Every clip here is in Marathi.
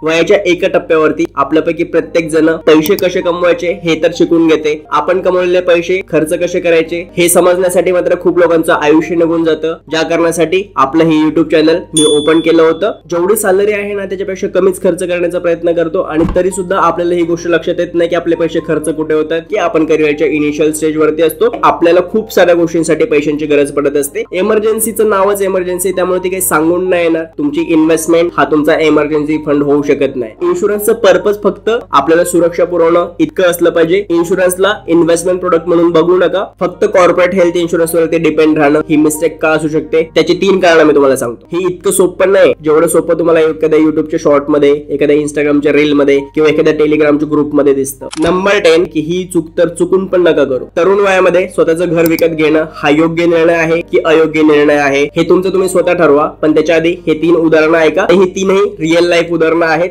वयाच्या एका टप्प्यावरती आपल्यापैकी प्रत्येक जण पैसे कसे कमवायचे हे तर शिकून घेते, आपण कमवलेले पैसे खर्च कसे करायचे हे समजण्यासाठी मात्र खूप लोकांचं आयुष्य निघून जातं. ज्या कारणासाठी आपलं हे युट्यूब चॅनल मी ओपन केलं होतं. जेवढी सॅलरी आहे ना त्याच्यापेक्षा कमीच खर्च करण्याचा प्रयत्न करतो आणि तरी सुद्धा आपल्याला ही गोष्ट लक्षात येत नाही की आपले पैसे खर्च कुठे होतात, की आपण करिअरच्या इनिशियल स्टेज वरती असतो. आपल्याला खूप साऱ्या गोष्टींसाठी पैशांची गरज पडत असते. इमर्जन्सीचं नावच इमर्जन्सी, त्यामुळे ती काही सांगून नाही येणार. तुमची इन्व्हेस्टमेंट हा तुमचा इमर्जन्सी फंड होऊ शकत नाही. इन्शुरन्सचं पर्पज फक्त आपल्याला सुरक्षा पुरवणं इतकं असलं पाहिजे. इन्शुरन्सला इन्व्हेस्टमेंट प्रोडक्ट म्हणून बघू नका. फक्त कॉर्पोरेट हेल्थ इन्शुरन्स वरती डिपेंड राहणं ही मिस्टेक का असू शकते त्याची 3 कारण मी तुम्हाला सांगतो. ही इतकं सोपं नाही जेवढं सोपं तुम्हाला एखाद्या युट्यूबच्या शॉर्ट मध्ये, एखाद्या इंस्टाग्रामच्या रील मध्ये किंवा एखाद्या टेलिग्रामच्या ग्रुप मध्ये दिसतं. नंबर 10 की ही चूक तर चुकून पण नका करू. तरुण वयामध्ये स्वतःचं घर विकत घेणं हा योग्य निर्णय आहे की अयोग्य निर्णय आहे हे तुमचं तुम्ही स्वतः ठरवा. पण त्याच्या आधी हे 3 उदाहरणं ऐका. ही 3ही रिअल लाईफ उदाहरणं आहेत.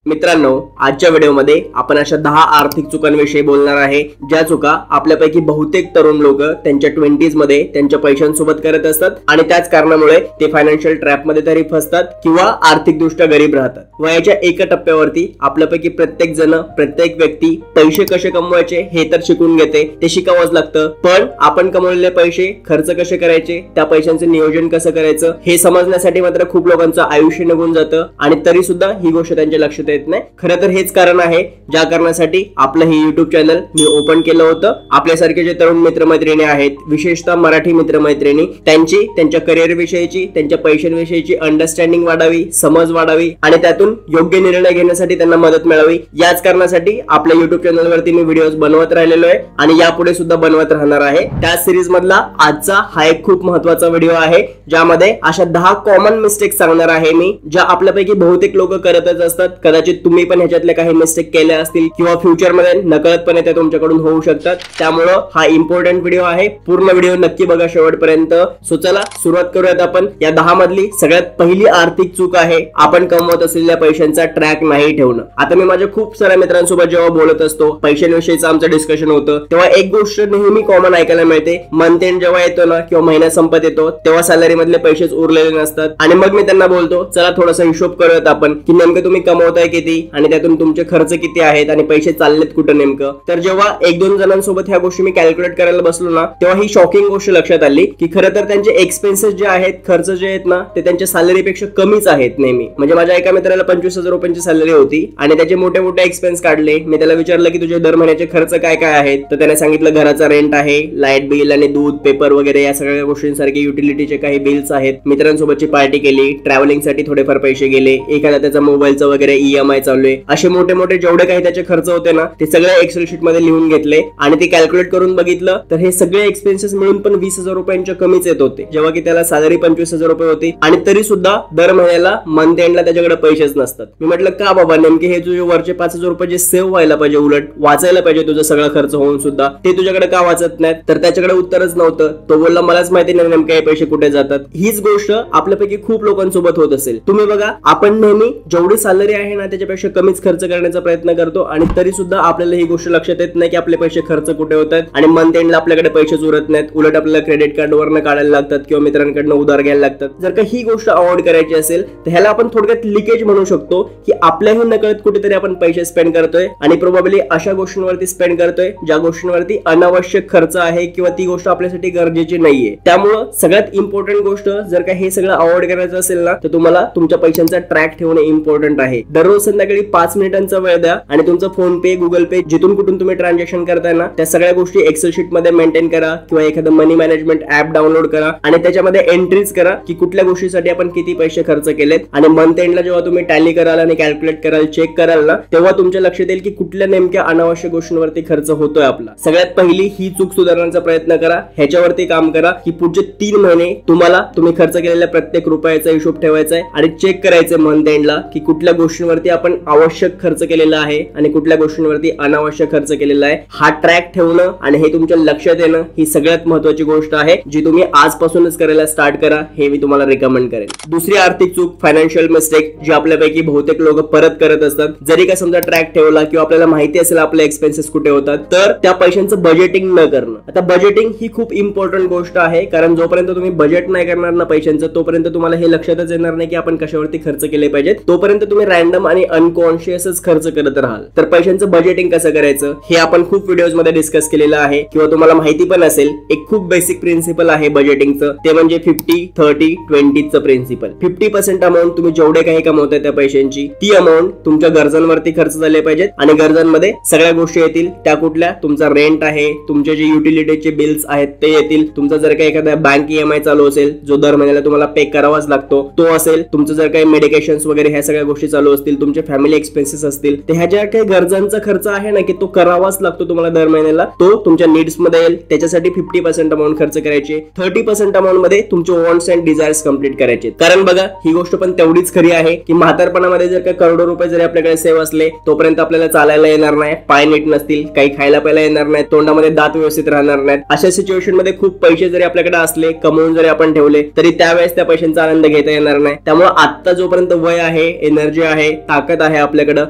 मित्रांनो, आजच्या व्हिडिओमध्ये आपण अशा 10 आर्थिक चुकांविषयी बोलणार आहे ज्या चुका आपल्यापैकी बहुतेक तरुण लोक त्यांच्या 20s मध्ये त्यांच्या पैशांसोबत करत असतात आणि त्याच कारणामुळे ते फायनान्शियल ट्रॅप मध्ये तरी फसतात किंवा आर्थिकदृष्ट्या गरीब राहतात. वयाच्या एका टप्प्यावरती आपल्यापैकी प्रत्येक जण, प्रत्येक व्यक्ती पैसे कसे कमवायचे हे तर शिकून घेते, ते शिकावंच लागतं. पण आपण कमवलेले पैसे खर्च कसे करायचे, त्या पैशांचं नियोजन कसं करायचं हे समजण्यासाठी मात्र खूप लोकांचं आयुष्य निघून जातं आणि तरी सुद्धा ही गोष्ट त्यांच्या लक्षात येत नाही. खरं तर हेच कारण आहे ज्या कारणासाठी आपलं हे युट्यूब चॅनल मी ओपन केलं होतं. आपल्यासारखे जे तरुण मित्रमैत्रिणी आहेत, विशेषतः मराठी मित्रमैत्रिणी, त्यांच्या करिअर विषयीची, त्यांच्या पैशांविषयीची अंडरस्टँडिंग वाढावी, समज वाढावी आणि त्यातून योग्य निर्णय घेण्यासाठी त्यांना मदत मिळावी. याच कारणासाठी आपल्या युट्यूब चॅनल वरती मी व्हिडिओज बनवत राहिलेलो आहे आणि यापुढे सुद्धा बनवत राहणार आहे. त्या सिरीज मधला आजचा हा एक खूप महत्वाचा व्हिडिओ आहे ज्यामध्ये अशा 10 कॉमन मिस्टेक्स सांगणार आहे मी, ज्या आपल्यापैकी बहुतेक लोक करतच असतात. कदाचित तुम्ही पण ह्याच्यातले काही मिस्टेक केल्या असतील किंवा फ्युचर मध्ये नकळतपणे त्या तुमच्याकडून होऊ शकतात. त्यामुळे हा इम्पॉर्टंट व्हिडिओ आहे. पूर्ण व्हिडिओ नक्की बघा शेवटपर्यंत. सो चला सुरुवात करूयात आपण. या 10 मधली सगळ्यात पहिली आर्थिक चूक आहे आपण कमवत असलेल्या पैशांचा ट्रॅक नाही ठेवणं. आता मी माझ्या खूप साऱ्या मित्रांसोबत जेव्हा बोलत असतो, पैशांविषयीचं आमचं डिस्कशन होतं, तेव्हा एक गोष्ट नेहमी कॉमन ऐकायला मिळते. मंथ एंड जेव्हा येतो ना किंवा महिना संपत येतो तेव्हा सॅलरी मधले पैसेच उरलेले नसतात आणि मग मी त्यांना बोलतो चला थोडासा हिशोब करूयात आपण की नेमकं तुम्ही कमवताय किती आणि त्यातून तुमचे खर्च किती आहेत आणि पैसे चाललेत कुठं नेमकं. तर जेव्हा 1-2 जणांसोबत ह्या गोष्टी मी कॅल्क्युलेट करायला बसलो ना तेव्हा ही शॉकिंग गोष्ट लक्षात आली की खरं तर त्यांचे एक्सपेन्सेस जे आहेत, खर्च जे आहेत ना ते त्यांच्या सॅलरीपेक्षा कमीच आहेत नेहमी. म्हणजे माझ्या एका मित्राला 25,000 रुपयांची सॅलरी होती आणि त्याचे मोठे मोठे एक्सपेन्स काढले. मी त्याला विचारलं की तुझे दर महिन्याचे खर्च काय काय आहेत, तर त्याने सांगितलं घराचा रेंट आहे, लाईट बिल आणि दूध, पेपर वगैरे या सगळ्या गोष्टींसारखे युटिलिटीचे काही बिल्स आहेत, मित्रांसोबतची पार्टी केली, ट्रॅव्हलिंग साठी थोडेफार पैसे गेले, एखादा त्याचा मोबाईलचा वगैरे EMI चालू आहे, असे मोठे मोठे जेवढे काही त्याचे खर्च होते ना ते सगळे एक्सेल शीट मध्ये लिहून घेतले आणि ते कॅल्क्युलेट करून बघितलं तर हे सगळे एक्सपेन्सेस मिळून पण 20,000 रुपयांच्या कमीच येत होते, जेव्हा की त्याला सॅलरी 25,000 रुपये होती आणि तरी सुद्धा दर महिन्याला मंथ एंडला त्याच्याकडे पैसेच नसतात. मी म्हटलं का बाबा, नेमके हे तुझे वरचे 5,000 रुपये जे सेव्ह व्हायला पाहिजे, उलट वाचायला पाहिजे तुझं सगळं खर्च होऊन सुद्धा, ते तुझ्याकडे का वाचत नाहीत? तर त्याच्याकडे उत्तरच नव्हतं. तो बोलला मलाच माहिती नाही नेमके पैसे कुठे जातात. हीच गोष्ट आपल्यापैकी खूप लोकांसोबत होत असेल. तुम्ही बघा, आपण नेहमी जेवढी सॅलरी आहे ना त्याच्यापेक्षा कमीच खर्च करण्याचा प्रयत्न करतो आणि तरी सुद्धा आपल्याला ही गोष्ट लक्षात येत नाही की आपले पैसे खर्च कुठे होतात आणि मंथ एंडला आपल्याकडे पैसेच उरत नाहीत. उलट आपल्याला क्रेडिट कार्ड वरनं काढायला लागतात किंवा मित्रांकडनं उधार घ्यायला लागतात. जर का ही गोष्ट अवॉइड करायची असेल तर ह्याला आपण थोडक्यात लिकेज म्हणू शकतो की आपल्याही नकळत कुठेतरी आपण पैसे स्पेंड करतोय आणि प्रोबॅबली अशा गोष्टींवरती स्पेंड करतोय ज्या गोष्टींवरती अनावश्यक खर्च आहे किंवा ती गोष्ट आपल्यासाठी गरजेची नाहीये. त्यामुळं सगळ्यात इम्पॉर्टंट गोष्ट, जर का हे सगळं अवॉइड करायचं असेल ना तर तुम्हाला तुमच्या पैशांचा ट्रॅक ठेवणे इम्पॉर्टंट आहे. दररोज संध्याकाळी 5 मिनिटांचा वेळ द्या आणि तुमचा फोन पे, गुगल पे, जिथून कुठून तुम्ही ट्रान्झॅक्शन करताय ना त्या सगळ्या गोष्टी एक्सेल शीट मध्ये मेंटेन करा किंवा एखादं मनी मॅनेजमेंट ऍप डाउनलोड करा आणि त्याच्यामध्ये एंट्रीज करा की कुठल्या गोष्टीसाठी आपण किती पैसे खर्च केलेत आणि मंथ एंडला जेव्हा तुम्ही टॅली कराल आणि कॅल्क्युलेट कराल, चेक कराल ना, तेव्हा तुमच्या लक्षात येईल की कुठल्या नेमक्या अनावश्यक गोष्टींवरती खर्च होतोय आपला. सगळ्यात पहिली ही चूक सुधारण्याचा प्रयत्न करा, ह्याच्यावरती काम करा की पुढचे 3 महिने तुम्ही खर्च केलेल्या प्रत्येक रुपयाचा हिशोब ठेवायचा आहे आणि चेक करायचं मंथ एंडला की कुठल्या गोष्टींवरती आपण आवश्यक खर्च केलेला आहे आणि कुठल्या गोष्टींवरती अनावश्यक खर्च केलेला आहे, हा ट्रॅक ठेवणं आणि हे तुमच्या लक्षात येणं ही सगळ्यात महत्त्वाची गोष्ट आहे, जी तुम्ही आजपासूनच करायला स्टार्ट करा, हे मी तुम्हाला रिकमेंड करेन. दुसरी आर्थिक चूक, फायनान्शियल मिस्टेक, जी आपल्यापैकी बहुतेक लोक परत करत असतात. जरी का समजा ट्रॅक ठेवला किंवा आपल्याला माहिती असेल आपले एक्सपेन्सेस कुठे होतात, तर त्या पैशांचं बजेटिंग न करणं. आता बजेटिंग ही खूप इम्पॉर्टंट गोष्ट आहे, कारण जोपर्यंत तुम्ही बजेट नाही करणार ना पैशांचं, तोपर्यंत तुम्हाला हे लक्षातच येणार नाही की आपण कशावरती खर्च केले पाहिजेत. तोपर्यंत तुम्ही रॅन्डम आणि अनकॉन्शियसच खर्च करत राहाल. तर पैशांचं बजेटिंग कसं करायचं हे आपण खूप व्हिडिओज मध्ये डिस्कस केलेलं आहे, किंवा तुम्हाला माहिती पण असेल. एक खूप बेसिक प्रिन्सिपल आहे बजेटिंगचं, ते म्हणजे 50-30-20 चं प्रिन्सिपल. 50% अमाऊंट तुम्ही जेवढे काही कमवताय त्या पैशांची, ती अमाऊंट तुमच्या गरजांवरती खर्च झाले पाहिजेत. आणि गरजांमध्ये सगळ्या गोष्टी येतील. त्या कुठल्या? तुमचा रेंट आहे, तुमचे जे युटिलिटीचे बिल्स आहेत ते येतील, तुमचा जर काही एखादा बँक EMI चालू असेल जो दर महिन्याला तुम्हाला पे करावाच लागतो तो असेल, तुमचं जर काही मेडिकेशन्स वगैरे ह्या सगळ्या गोष्टी चालू असतील, तुमचे फॅमिली एक्सपेन्सेस असतील, तर ह्या ज्या काही गरजांचा खर्च आहे ना की तो करावाच लागतो तुम्हाला दर महिन्याला, तो तुमच्या नीड्स मध्ये येईल. त्याच्यासाठी 50% अमाऊंट खर्च करायची. 30% अमाऊंट मध्ये तुमचे वॉन्ट्स अँड डिझायर्स कंप्लीट करायचे. कारण बघा, ही गोष्ट पण तेवढीच खरी आहे की म्हातारपणामध्ये जर काही करोडो रुपये जरी आपल्याकडे सेव्ह असले, तोपर्यंत आपल्याला चालायला येणार नाही, पाय नीट नसतील, काही खायला प्यायला येणार नाही, तोंडामध्ये दात व्यवस्थित राहणार नाहीत. अशा सिच्युएशन मध्ये खूप पैसे जरी आपल्याकडे असले, कमवून जरी आपण ठेवले, तरी त्यावेळेस त्या पैशांचा आनंद घेता येणार नाही. त्यामुळे आता जोपर्यंत वय आहे, एनर्जी आहे, ताकद आहे आपल्याकडे,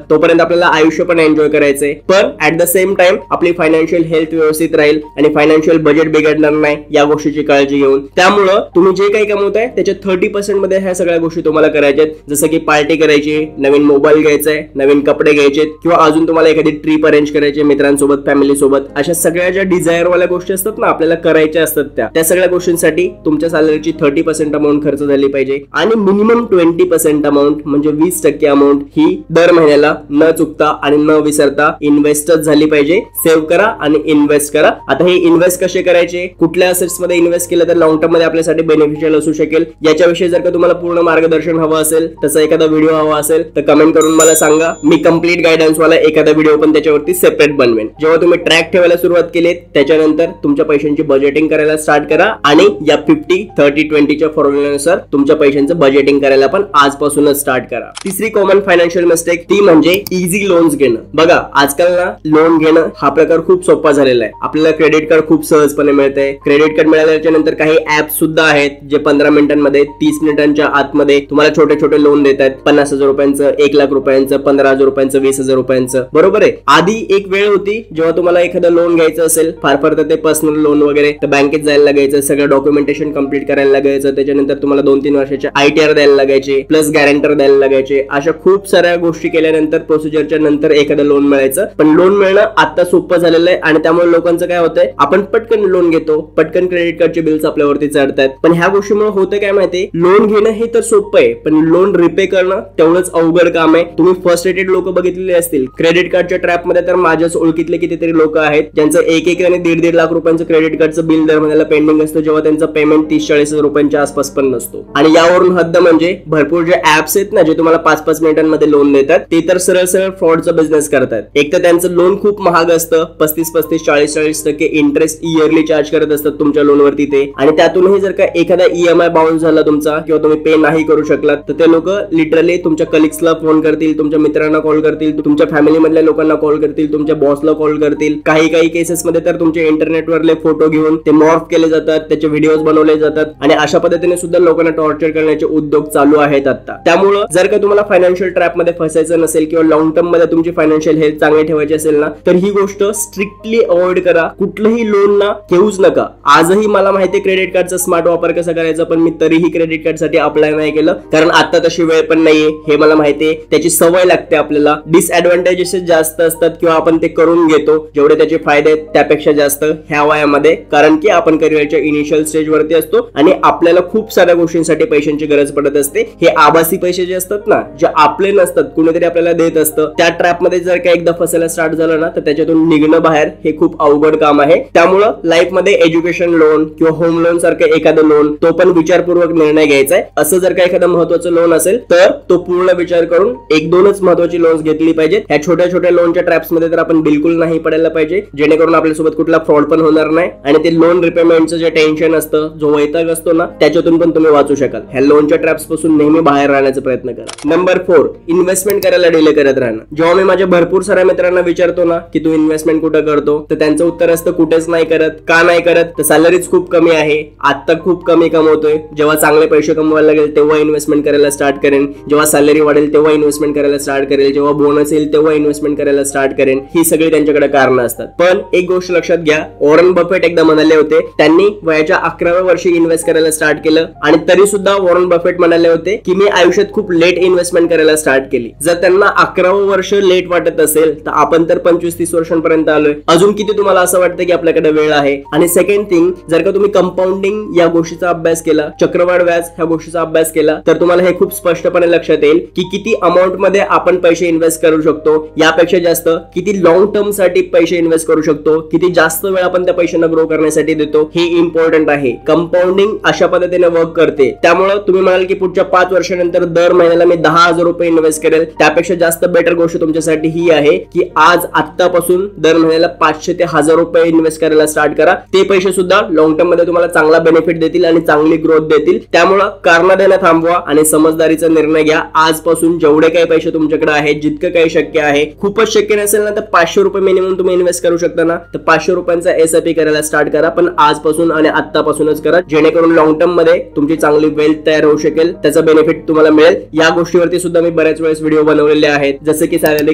तोपर्यंत आपल्याला आयुष्य पण एन्जॉय करायचंय. पण ऍट द सेम टाइम आपली फायनान्शियल हेल्थ व्यवस्थित राहील आणि फायनान्शियल बजेट बिघडणार नाही, या गोष्टीची काळजी घेऊन. त्यामुळं तुम्ही जे काही कमवताय त्याच्या 30% मध्ये ह्या सगळ्या गोष्टी तुम्हाला करायच्यात. जसं की पार्टी करायची, नवीन मोबाईल घ्यायचाय, नवीन कपडे घ्यायचे, किंवा अजून तुम्हाला एखादी ट्रिप अरेंज करायची मित्रांसोबत, फॅमिली सोबत. अशा सगळ्या ज्या डिझायर वाल्या गोष्टी असतात ना, आपल्याला करायच्या असतात, त्या सगळ्या गोष्टींसाठी तुमच्या सॅलरीची 30% अमाऊंट खर्च झाली पाहिजे. आणि मिनिमम 20% अमाऊंट म्हणजे 20% अमाऊंट ही दर महिन्याला न चुकता आणि न विसरता इन्व्हेस्टच झाली पाहिजे. सेव्ह करा आणि इन्व्हेस्ट करा. आता हे इन्व्हेस्ट कसे करायचे, कुठल्या असेट्स मध्ये इन्व्हेस्ट केलं तर लॉंग टर्म मध्ये आपल्यासाठी बेनिफिशियल असू शकेल, याच्याविषयी जर का तुम्हाला पूर्ण मार्गदर्शन हवं असेल, तसा एखादा व्हिडिओ हवा असेल, तर कमेंट करून मला सांगा. मी कंप्लीट गायडन्स वाला एखादा व्हिडिओ पण त्याच्यावरती सेपरेट बनवेन. जेव्हा तुम्ही ट्रॅक ठेवायला सुरुवात केलीत, त्याच्यानंतर तुमच्या पैशांची बजेटिंग करायला स्टार्ट करा आणि या 50-30-20 च्या फॉर्म्युल्यानुसार तुमच्या पैशांचं बजेटिंग करायला पण आजपासूनच स्टार्ट करा. तिसरी कॉमन फायनान्शियल मिस्टेक, ती म्हणजे इझी लोन्स घेणं. बघा, आजकाल ना लोन घेणं हा प्रकार खूप सोपा झालेला आहे. आपल्याला क्रेडिट कार्ड खूप सहजपणे मिळतंय. क्रेडिट कार्ड मिळाल्याच्या नंतर काही ऍप सुद्धा आहेत जे 15 मिनिटांमध्ये, 30 मिनिटांच्या आतमध्ये तुम्हाला छोटे छोटे लोन देतात. 50,000 रुपयांचं, 1,00,000 रुपयांचं, 15,000 रुपयांचं, 20,000 रुपयांचं. बरोबर आहे. आधी एक वेळ होती जेव्हा तुम्हाला एखादं लोन घ्यायचं असेल, फार फार तर ते पर्सनल लोन वगैरे, तर बँकेत जायला लागायचं, सगळं डॉक्युमेंटेशन कंप्लीट करायला लागायचं, त्याच्यानंतर तुम्हाला 2-3 वर्षाचे ITR द्यायला लागायचे, प्लस गॅरंटर द्यायला लागायचे. अशा खूप साऱ्या गोष्टी केल्यानंतर, प्रोसिजरच्या नंतर एखादं लोन मिळायचं. पण लोन मिळणं आता सोपं झालेलं आहे आणि त्यामुळे लोकांचं काय होतंय, आपण पटकन लोन घेतो, पटकन क्रेडिट कार्डचे बिल्स आपल्यावरती चढतात. पण ह्या गोष्टीमुळे होतं काय माहिती, लोन घेणं हे तर सोपं आहे, पण लोन रिपे करणं तेवढंच अवघड काम आहे. तुम्ही फ्रस्ट्रेटेड लोक बघितलेले असतील क्रेडिट कार्डच्या ट्रॅप मध्ये, तर माझ्याच ओळखीतले कितीतरी लोक आहेत ज्यांचं 1-1 आणि 1.5 लाख रुपयांचं क्रेडिट कार्डचं बिल दर महिन्याला पेंडिंग असतं, जेव्हा त्यांचं पेमेंट 30-40 हजार रुपयांच्या आसपास पण नसतो. आणि यावरून हद्द म्हणजे भरपूर जे ऍप्स आहेत ना, जे तुम्हाला 5-5 मिनिटांमध्ये लोन देतात, ते तर सरळ सरळ फ्रॉडचा बिझनेस करतात. एक तर त्यांचं लोन खूप महाग असतं, 35-40% इंटरेस्ट इयरली चार्ज करत असतात तुमच्या लोनवरती ते. आणि त्यातूनही जर का एखादा EMI बाउन्स झाला तुमचा, किंवा तुम्ही पे नाही करू शकलात, तर ते लोक लिटरली तुमच्या कलिग्सला फोन करतील, तुमच्या मित्रांना कॉल करतील, तुमच्या फॅमिली मधल्या लोकांना कॉल करतील, तुमच्या बॉसला कॉल करतील. काही केसेस मध्ये तर तुमचे इंटरनेटवरले फोटो घेऊन ते मॉर्फ केले जातात, त्याचे व्हिडिओज बनवले जातात आणि अशा पद्धतीने सुद्धा लोकांना टॉर्चर करण्याचे उद्योग चालू आहेत आता. त्यामुळे जर का तुम्हाला फायनान्शियल ट्रॅप मध्ये फसायचं नसेल किंवा लॉंग टर्म मध्ये तुमची फायनान्शियल हेल्थ चांगली ठेवायची असेल ना, तर ही गोष्ट स्ट्रिक्टली अवॉइड करा. कुठलंही लोन ना घेऊच नका. आजही मला माहिती क्रेडिट कार्डचा स्मार्ट वापर कसा करायचा, पण मी तरीही क्रेडिट कार्ड साठी अप्लाय नाही केलं, कारण आता तशी वेळ पण नाहीये, हे मला माहितीये. त्याची सवय लागते आपल्याला. डिसएडव्हान्टेजेस जास्त असतात किंवा आपण ते करून घेतो, जेवढे त्याचे फायदे आहेत त्यापेक्षा जास्त ह्या वयामध्ये, कारण की आपण करिअरच्या इनिशियल स्टेज वरती असतो आणि आपल्याला खूप साऱ्या गोष्टींसाठी पैशांची गरज पडत असते. हे आभासी पैसे जे असतात ना, जे आपले नसतात, कुणीतरी आपल्याला देत असतं, त्या ट्रॅप मध्ये जर का एकदा फसायला स्टार्ट झालं ना, तर त्याच्यातून निघणं बाहेर हे खूप अवघड काम आहे. त्यामुळं लाईफ मध्ये एज्युकेशन लोन किंवा होम लोन सारखं एखादं लोन, तो पण विचारपूर्वक निर्णय घ्यायचा आहे. असं जर का एखादं महत्वाचं लोन असेल तर तो पूर्ण विचार करून 1-2च महत्वाची लोन्स घेतली पाहिजेत. ह्या छोट्या छोट्या लोनच्या ट्रॅप्स मध्ये तर आपण बिलकुल नाही पडायला पाहिजे, जेणेकरून आपल्यासोबत कुठला फ्रॉड पण होणार नाही आणि ते लोन रिपेमेंटचं जे टेन्शन असतं, जो वैताग असतो ना, त्याच्यातून पण तुम्ही वाचू शकाल. ह्या लोनच्या ट्रॅप्स पासून नेहमी बाहेर राहण्याचा प्रयत्न करा. नंबर 4, इन्व्हेस्टमेंट करायला डिले करत राहणं. जेव्हा मी माझ्या भरपूर साऱ्या मित्रांना विचारतो ना की तू इन्व्हेस्टमेंट कुठं करतो, तर त्यांचं उत्तर असतं कुठेच नाही करत. का नाही करत? तर सॅलरीज खूप कमी आहे, आता खूप कमी कमवतोय, जेव्हा चांगले पैसे कमवायला लागेल तेव्हा इन्व्हेस्टमेंट करायला स्टार्ट करेन, जेव्हा सॅलरी वाढेल तेव्हा इन्व्हेस्टमेंट करायला स्टार्ट करेल, जेव्हा बोनस येईल तेव्हा इन्व्हेस्टमेंट करायला स्टार्ट करेन. ही सगळी त्यांच्याकडे कारणं असतात. पण एक गोष्ट लक्षात घ्या, वॉरन बफेट एकदा म्हणाले होते, त्यांनी वयाच्या 11व्या वर्षी इन्व्हेस्ट करायला स्टार्ट केलं आणि तरी सुद्धा वॉरन बफेट म्हणाले होते की मी आयुष्यात खूप लेट इन्व्हेस्टमेंट करायला स्टार्ट केली. जर त्यांना 11वं वर्ष लेट वाटत असेल तर आपण तर 25-30 वर्षांपर्यंत आलोय. अजून किती तुम्हाला असं वाटतं की आपल्याकडे वेळ आहे? आणि सेकंड थिंग, जर का तुम्ही कंपाऊंडिंग या गोष्टीचा अभ्यास केला, चक्रवाढ व्याज ह्या गोष्टीचा अभ्यास केला, तर तुम्हाला हे खूप स्पष्टपणे लक्षात येईल की किती अमाऊंट मध्ये आपण पैसे इन्व्हेस्ट करू शकतो, यापेक्षा जास्त किती लॉंग टर्म साठी पैसे इन्व्हेस्ट करू शकतो, किती जास्त वेळ आपण त्या पैशांना ग्रो करण्यासाठी देतो, हे इम्पॉर्टंट आहे. कंपाऊंडिंग अशा पद्धतीने वर्क करते. त्यामुळे तुम्ही म्हणाल की पुढच्या 5 वर्षानंतर दर महिन्याला मी 10,000 रुपये इन्व्हेस्ट करेल, त्यापेक्षा जास्त बेटर गोष्ट तुमच्यासाठी ही आहे की आज आत्तापासून दर महिन्याला 500 ते 1000 रुपये इन्व्हेस्ट करायला स्टार्ट करा. ते पैसे सुद्धा लॉंग टर्म मध्ये तुम्हाला चांगला बेनिफिट देतील आणि चांगली ग्रोथ देतील. त्यामुळे कारण देणं थांबवा आणि समजदारीचा निर्णय घ्या. आजपासून जेवढे काही पैसे तुमच्याकडे आहेत, जितकं काही शक्य आहे, खूपच शक्य नसेल ना तर 500 रुपये मिनिमम तुम्ही इन्व्हेस्ट करू शकता ना, तर 500 रुपयांचा एसआयपी करायला स्टार्ट करा. पण आजपासून आणि आत्तापासूनच करा, जेणेकरून लॉंग टर्म मध्ये तुमची चांगली वेल्थ तयार होऊ शकेल, त्याचा बेनिफिट तुम्हाला मिळेल. या गोष्टीवरती सुद्धा मी बऱ्याच वेळेस व्हिडिओ बनवलेले आहेत, जसे की सॅलरी